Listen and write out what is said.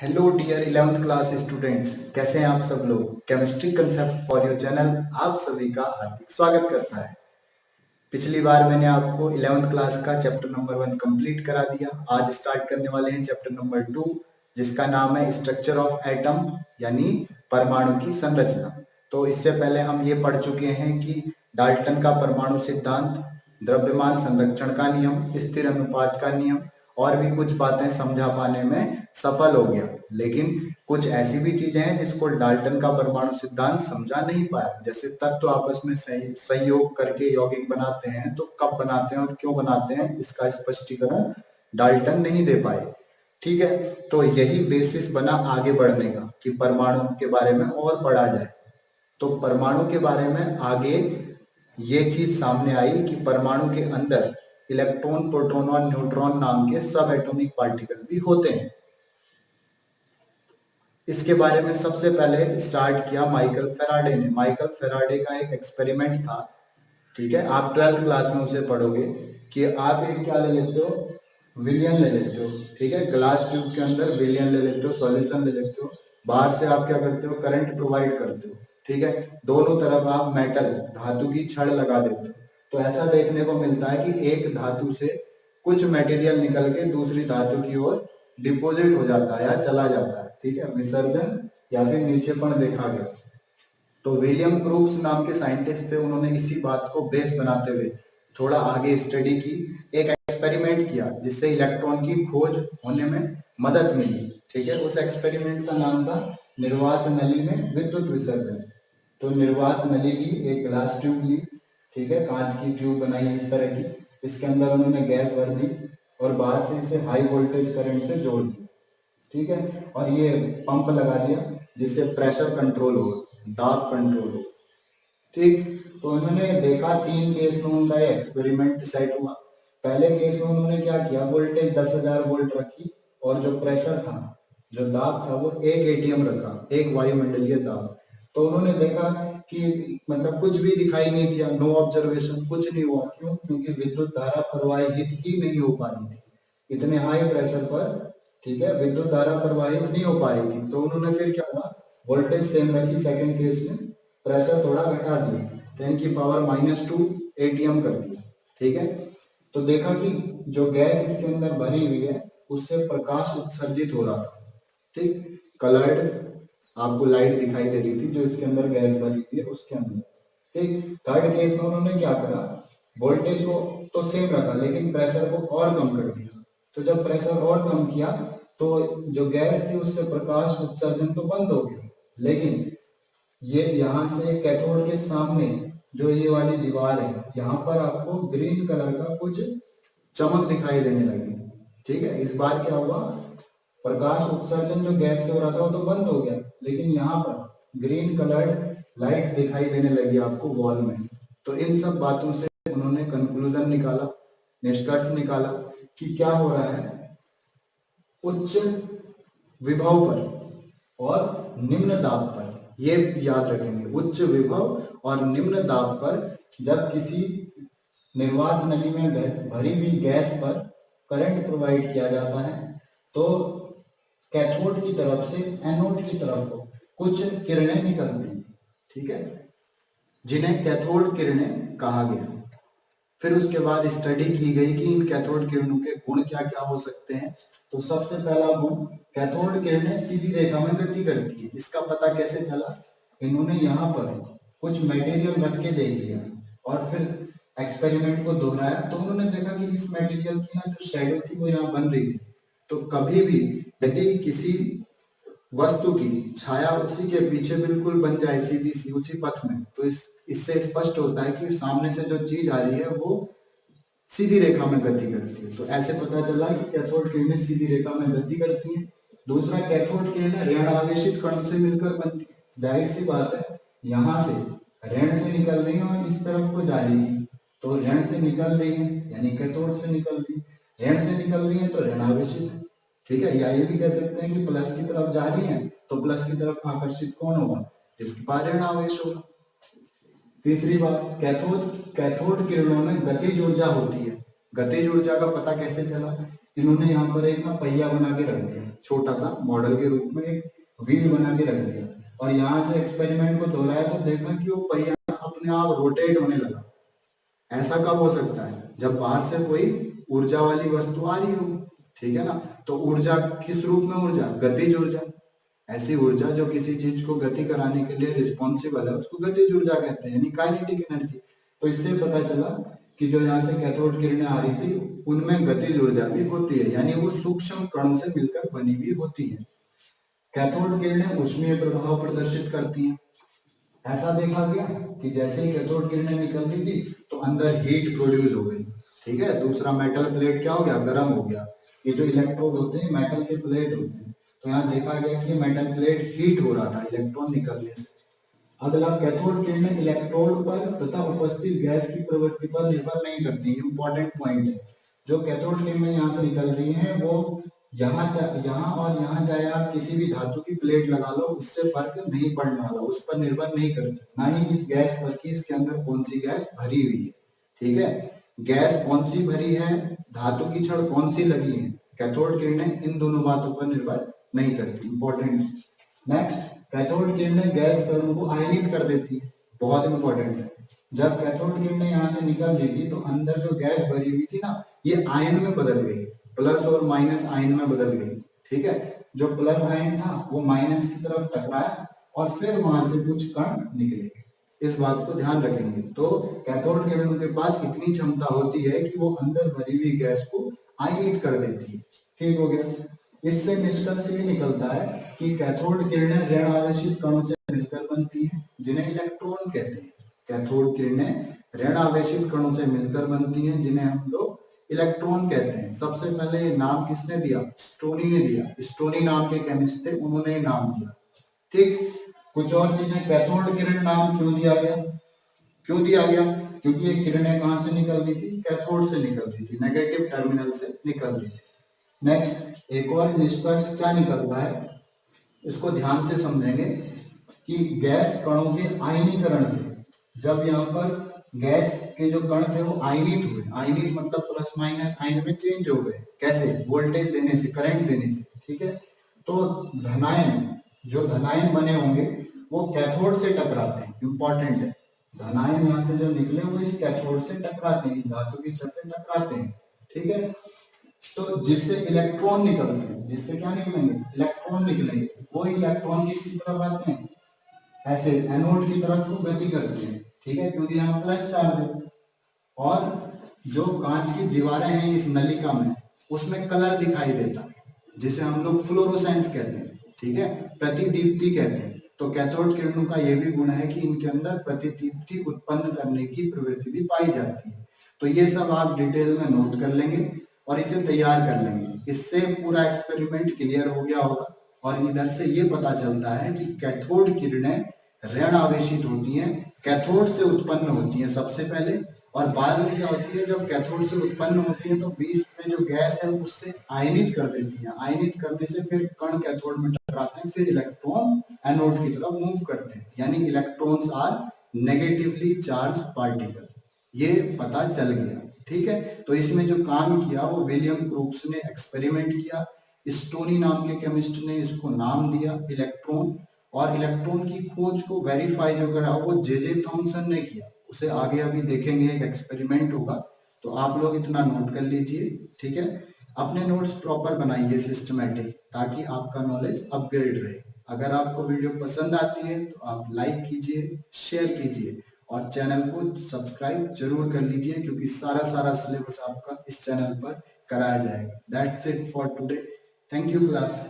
Hello dear 11th class students, कैसे हैं आप सब लोग। Chemistry concept for your channel आप सभी का हार्दिक स्वागत करता है। पिछली बार मैंने आपको 11th क्लास का चैप्टर नंबर 1 कंप्लीट करा दिया। आज स्टार्ट करने वाले हैं चैप्टर नंबर 2, जिसका नाम है स्ट्रक्चर ऑफ एटम, यानी परमाणु की संरचना। तो इससे पहले हम ये पढ़ चुके हैं कि डाल्टन का परमाणु सिद्धांत, द्रव्यमान संरक्षण का नियम, स्थिर अनुपात का नियम और भी कुछ बातें समझा पाने में सफल हो गया। लेकिन कुछ ऐसी भी चीजें हैं जिसको डाल्टन का परमाणु सिद्धांत समझा नहीं पाया, जैसे तत्व आपस में संयोग करके यौगिक बनाते हैं, तो कब बनाते हैं और क्यों बनाते हैं, इसका स्पष्टीकरण डाल्टन नहीं दे पाए। ठीक है, तो यही बेसिस बना आगे बढ़ने का कि परमाणु के बारे में और पढ़ा जाए। तो परमाणु के बारे में आगे ये चीज सामने आई कि परमाणु के अंदर इलेक्ट्रॉन, प्रोटॉन और न्यूट्रॉन नाम के सब एटॉमिक पार्टिकल भी होते हैं। इसके बारे में सबसे पहले स्टार्ट किया माइकल फेराडे ने। माइकल फेराडे का एक एक्सपेरिमेंट था, ठीक है, आप 12th क्लास में उसे पढ़ोगे कि आप एक क्या ले लेते हो, विलियन ले लेते हो। ठीक है, ग्लास ट्यूब के अंदर विलियन ले लेते हो, सॉल्यूशन ले लेते हो, बाहर से आप क्या करते हो, करंट प्रोवाइड करते हो। ठीक है, दोनों तरफ आप मेटल, धातु की छड़ लगा देते हो। तो ऐसा देखने को मिलता है कि एक धातु से कुछ मटेरियल निकल के दूसरी धातु की ओर डिपोजिट हो जाता है या चला जाता है। ठीक है, विसर्जन या फिर नीचेपन देखा गया। तो विलियम क्रूक्स नाम के साइंटिस्ट थे, उन्होंने इसी बात को बेस बनाते हुए थोड़ा आगे स्टडी की, एक एक्सपेरिमेंट किया जिससे इलेक्ट्रॉन की खोज होने में मदद मिली। ठीक है, उस एक्सपेरिमेंट का नाम था निर्वात नली में विद्युत विसर्जन। तो निर्वात नली ली, एक ग्लास ट्यूब ली, ठीक है, कांच की ट्यूब बनाई इस तरह की, इसके अंदर उन्होंने गैस भर दी और बाहर से इसे हाई वोल्टेज करंट से जोड़ दिया। ठीक है, और ये पंप लगा दिया जिससे प्रेशर कंट्रोल हो, दाब कंट्रोल हो। ठीक, तो उन्होंने देखा 3 केस में उनका ये एक्सपेरिमेंट सेट हुआ। पहले केस में उन्होंने क्या किया, वोल्टेज 10,000 वोल्ट रखी और जो प्रेशर था, जो दाब था, वो 1 एटीएम रखा, 1 वायुमंडलीय दाब। तो उन्होंने देखा कि मतलब कुछ भी दिखाई नहीं दिया, नो ऑब्जर्वेशन, कुछ नहीं हुआ। क्यों? क्योंकि विद्युत धारा प्रवाहित ही नहीं हो पा रही थी इतने हाई प्रेशर पर। ठीक है, विद्युत धारा प्रवाहित नहीं हो पा रही थी। तो उन्होंने फिर क्या हुआ, वोल्टेज सेम रखी सेकंड केस में, प्रेशर थोड़ा घटा दिया, 10 की पावर -2 एटीएम कर दिया। ठीक है, तो देखा कि जो गैस इसके अंदर भरी हुई है उससे प्रकाश उत्सर्जित हो रहा था। ठीक, कलर्ड आपको लाइट दिखाई दे रही थी जो इसके अंदर गैस भरी हुई है उसके अंदर। ठीक, थर्ड केस में उन्होंने क्या करा, वोल्टेज को तो सेम रखा लेकिन प्रेशर को और कम कर दिया। तो जब प्रेशर और कम किया तो जो गैस थी उससे प्रकाश उत्सर्जन तो बंद हो गया, लेकिन ये यहाँ से कैथोड के सामने जो ये वाली दीवार है, यहाँ पर आपको ग्रीन कलर का कुछ चमक दिखाई देने लगी। ठीक है, इस बार क्या हुआ, प्रकाश उत्सर्जन जो गैस से हो रहा था वो तो बंद हो गया, लेकिन यहाँ पर ग्रीन कलर्ड लाइट दिखाई देने लगी आपको वॉल में। तो इन सब बातों से उन्होंने कंक्लूजन निकाला, निष्कर्ष निकाला कि क्या हो रहा है, उच्च विभव पर और निम्न दाब पर, ये याद रखेंगे, उच्च विभव और निम्न दाब पर जब किसी निर्वात नली में भरी हुई गैस पर करंट प्रोवाइड किया जाता है तो कैथोड की तरफ से एनोड की तरफ को कुछ किरणें निकलती हैं। ठीक है, जिन्हें कैथोड किरणें कहा गया। फिर उसके बाद स्टडी की गई कि इन कैथोड किरणों के गुण क्या क्या हो सकते हैं। तो सबसे पहला गुण, कैथोड किरणें सीधी रेखा में गति करती है। इसका पता कैसे चला, इन्होंने यहाँ पर कुछ मटेरियल रख के देख लिया और फिर एक्सपेरिमेंट को दोहराया। तो उन्होंने देखा कि इस मटेरियल की ना जो शेडो थी वो यहाँ बन रही थी। तो कभी भी यदि किसी वस्तु की छाया उसी के पीछे बिल्कुल बन जाए सीधी सी उसी पथ में, तो इससे स्पष्ट होता है कि सामने से जो चीज आ रही है वो सीधी रेखा में गति करती है। तो ऐसे पता चला कि कैथोड किरणें सीधी रेखा में गति करती हैं। दूसरा, कैथोड किरणें ऋण आवेशित कण से मिलकर बनती है। जाहिर सी बात है, यहाँ से ऋण से निकल रही है और इस तरफ को जा रही है, तो ऋण से निकल रही है यानी कैथोड से निकल रही है, ऋण से निकल रही है तो ऋण आवेशित है। ठीक है, या ये भी कह सकते हैं कि प्लस की तरफ जा रही है तो प्लस की तरफ आकर्षित कौन होगा, जिसके पास ऋण आवेश होगा। तीसरी बात, कैथोड किरणों में गतिज ऊर्जा होती है। गतिज ऊर्जा का पता कैसे चला, इन्होंने यहाँ पर एक ना पहिया बना के रख दिया, छोटा सा मॉडल के रूप में एक व्हील बना के रख दिया, और यहाँ से एक्सपेरिमेंट को दोहराया तो देखा कि वो पहिया अपने आप रोटेट होने लगा। ऐसा कब हो सकता है? जब बाहर से कोई ऊर्जा वाली वस्तु आ रही हो, ठीक है ना। तो ऊर्जा किस रूप में? ऊर्जा गतिज ऊर्जा। ऐसी ऊर्जा जो किसी चीज को गति कराने के लिए रिस्पॉन्सिबल है उसको गतिज ऊर्जा कहते हैं, यानी काइनेटिक एनर्जी। तो इससे पता चला कि जो यहाँ से कैथोड किरणें आ रही थी उनमें गतिज ऊर्जा भी होती है, यानी वो सूक्ष्म कणों से मिलकर बनी हुई होती है। कैथोड किरणें ऊष्मीय प्रभाव प्रदर्शित करती हैं। ऐसा देखा गया कि जैसे ही कैथोड किरणें निकल रही थी तो अंदर हीट प्रोड्यूस हो गई, ठीक है। दूसरा मेटल प्लेट क्या हो गया? गर्म हो गया। ये जो इलेक्ट्रोड होते हैं मेटल के प्लेट होते हैं, तो यहाँ देखा गया कि मेटल प्लेट हीट हो रहा था इलेक्ट्रॉन निकलने से। अगला, कैथोड किरणें इलेक्ट्रोड पर तथा उपस्थित गैस की प्रवृत्ति पर निर्भर नहीं करती। इंपॉर्टेंट पॉइंट है। जो कैथोड किरणें यहाँ से निकल रही हैं वो यहाँ और यहाँ चाहे आप किसी भी धातु की प्लेट लगा लो उससे फर्क नहीं पड़ने वाला, उस पर निर्भर नहीं करती, ना ही इस गैस पर कि इसके अंदर कौन सी गैस भरी हुई है, ठीक है। गैस कौन सी भरी है, धातु की छड़ कौन सी लगी है, कैथोड किरणें इन दोनों बातों पर निर्भर नहीं करती। इंपॉर्टेंट। नेक्स्ट, कैथोड किरणें गैस कणों को आयनित कर देती है। बहुत इंपॉर्टेंट है। जब कैथोड किरणें यहाँ से निकल रही थी तो अंदर जो गैस भरी हुई थी ना ये आयन में बदल गई, प्लस और माइनस आयन में बदल गई, ठीक है। जो प्लस आयन था वो माइनस की तरफ टकराया और फिर वहां से कुछ कण निकले। इस बात को ध्यान रखेंगे। तो कैथोड किरणों के पास इतनी क्षमता होती है कि वो अंदर भरी हुई गैस को आयनित कर देती है। ठीक हो गया। इससे निष्कर्ष ये निकलता है कि कैथोड किरणें ऋण आवेशित कणों से मिलकर बनती हैं जिन्हें इलेक्ट्रॉन कहते हैं। कैथोड किरणें ऋण आवेशित कणों से मिलकर बनती हैं जिन्हें हम लोग इलेक्ट्रॉन कहते हैं। सबसे पहले नाम किसने दिया? स्टोनी ने दिया। स्टोनी नाम के केमिस्ट थे, उन्होंने नाम दिया। ठीक। कुछ और चीजें, कैथोड किरण नाम क्यों दिया गया? क्यों दिया गया? क्योंकि ये किरणें कहां से निकल रही थी? कैथोड से निकल रही थी, नेगेटिव टर्मिनल से निकल रही थी। नेक्स्ट, एक और निष्कर्ष क्या निकलता है इसको ध्यान से समझेंगे कि गैस कणों के आयनीकरण से, जब यहाँ पर गैस के जो कण थे वो आयनित हुए, आयनित मतलब प्लस माइनस आयन में चेंज हो गए। कैसे? वोल्टेज देने से, करंट देने से, ठीक है। तो धनायन, जो धनायन बने होंगे वो कैथोड से टकराते हैं। इंपॉर्टेंट है। धनायन यहाँ से जो निकले वो इस कैथोड से टकराते हैं, धातु की छड़ से टकराते हैं, ठीक है। तो जिससे इलेक्ट्रॉन निकलते हैं, जिससे क्या निकलेंगे? इलेक्ट्रॉन निकलेंगे। वो इलेक्ट्रॉन किसकी तरफ आते हैं? ऐसे एनोड की तरफ को गति करते हैं, ठीक है, क्योंकि यहाँ प्लस चार्ज है। और जो कांच की दीवारें हैं इस नलिका में उसमें कलर दिखाई देता है जिसे हम लोग फ्लोरोसेंस कहते हैं, ठीक है, प्रतिदीप्ति कहते हैं। तो कैथोड किरणों का यह भी गुण है कि इनके अंदर प्रतिदीप्ति उत्पन्न करने की प्रवृत्ति भी पाई जाती है। तो ये सब आप डिटेल में नोट कर लेंगे और इसे तैयार कर लेंगे। इससे पूरा एक्सपेरिमेंट क्लियर हो गया होगा। और इधर से ये पता चलता है कि कैथोड किरणें ऋण आवेशित होती हैं, कैथोड से उत्पन्न होती हैं सबसे पहले, और बाद में क्या होती है जब कैथोड से उत्पन्न होती है तो बीच में जो गैस है उससे आयनित कर देती है। आयनित करने से फिर कण कैथोड में टकराते हैं, फिर इलेक्ट्रॉन एनोड की तरफ मूव करते हैं, यानी electrons are negatively charge particle. ये पता चल गया, ठीक है। तो इसमें जो काम किया वो विलियम क्रूक्स ने एक्सपेरिमेंट किया, स्टोनी नाम के केमिस्ट ने इसको नाम दिया इलेक्ट्रॉन, और इलेक्ट्रॉन की खोज को वेरीफाई जो करा वो जे थॉमसन ने किया। उसे आगे अभी देखेंगे, एक एक्सपेरिमेंट होगा, तो आप लोग इतना नोट कर लीजिए, ठीक है। अपने नोट्स प्रॉपर बनाइए, सिस्टमेटिक, ताकि आपका नॉलेज अपग्रेड रहे। अगर आपको वीडियो पसंद आती है तो आप लाइक कीजिए, शेयर कीजिए और चैनल को सब्सक्राइब जरूर कर लीजिए, क्योंकि सारा सिलेबस आपका इस चैनल पर कराया जाएगा। That's it for today. Thank you class.